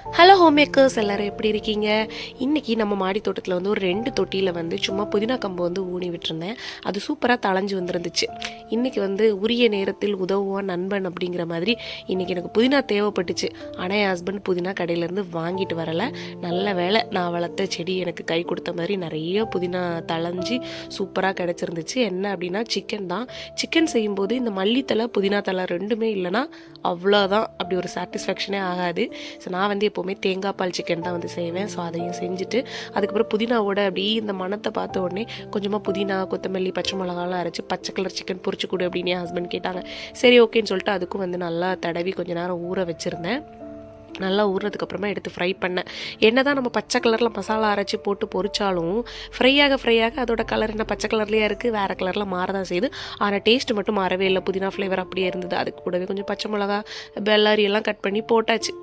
Hello home makers எல்லோரும் எப்படி இருக்கீங்க? இன்றைக்கி நம்ம மாடி தோட்டத்தில் வந்து ஒரு 2 தொட்டியில் வந்து சும்மா புதினா கம்பு வந்து ஊனி விட்டுருந்தேன். அது சூப்பராக தளைஞ்சு வந்துருந்துச்சு. இன்றைக்கி வந்து உரிய நேரத்தில் உதவுவான் நண்பன் அப்படிங்கிற மாதிரி இன்றைக்கி எனக்கு புதினா தேவைப்பட்டுச்சு. ஆனால் என் ஹஸ்பண்ட் புதினா கடையிலேருந்து வாங்கிட்டு வரலை. நல்ல வேலை, நான் வளர்த்த செடி எனக்கு கை கொடுத்த மாதிரி நிறைய புதினா தளைஞ்சி சூப்பராக கிடச்சிருந்துச்சு. என்ன அப்படின்னா சிக்கன் தான். சிக்கன் செய்யும்போது இந்த மல்லித்தலை புதினா தலை ரெண்டுமே இல்லைன்னா அவ்வளோதான், அப்படி ஒரு சாட்டிஸ்ஃபேக்ஷனே ஆகாது. ஸோ நான் வந்து எப்போவுமே தேங்காய் பால் சிக்கன் தான் வந்து செய்வேன். ஸோ அதையும் செஞ்சுட்டு அதுக்கப்புறம் புதினாவோட அப்படியே இந்த மணத்தை பார்த்த உடனே கொஞ்சமாக புதினா, கொத்தமல்லி, பச்சை மிளகாலாம் அரைச்சி பச்சை கலர் சிக்கன் பொரிச்சு கொடு அப்படின்னு என் ஹஸ்பண்ட் கேட்டாங்க. சரி ஓகேன்னு சொல்லிட்டு அதுக்கும் வந்து நல்லா தடவி கொஞ்ச நேரம் ஊற வச்சுருந்தேன். நல்லா ஊறினதுக்கப்புறமா எடுத்து ஃப்ரை பண்ணேன். என்ன தான் நம்ம பச்சை கலரில் மசாலா அரைச்சி போட்டு பொரிச்சாலும் ஃப்ரை ஆக அதோட கலர் என்ன பச்சை கலர்லேயே இருக்குது, வேறு கலரில் மாறதான் செய்யுது. ஆனால் டேஸ்ட்டு மட்டும் மாறவே இல்லை. புதினா ஃப்ளேவர் அப்படியே இருந்தது. அதுக்கு கூடவே கொஞ்சம் பச்சை மிளகா, பெல்லாரி எல்லாம் கட் பண்ணி போட்டாச்சு.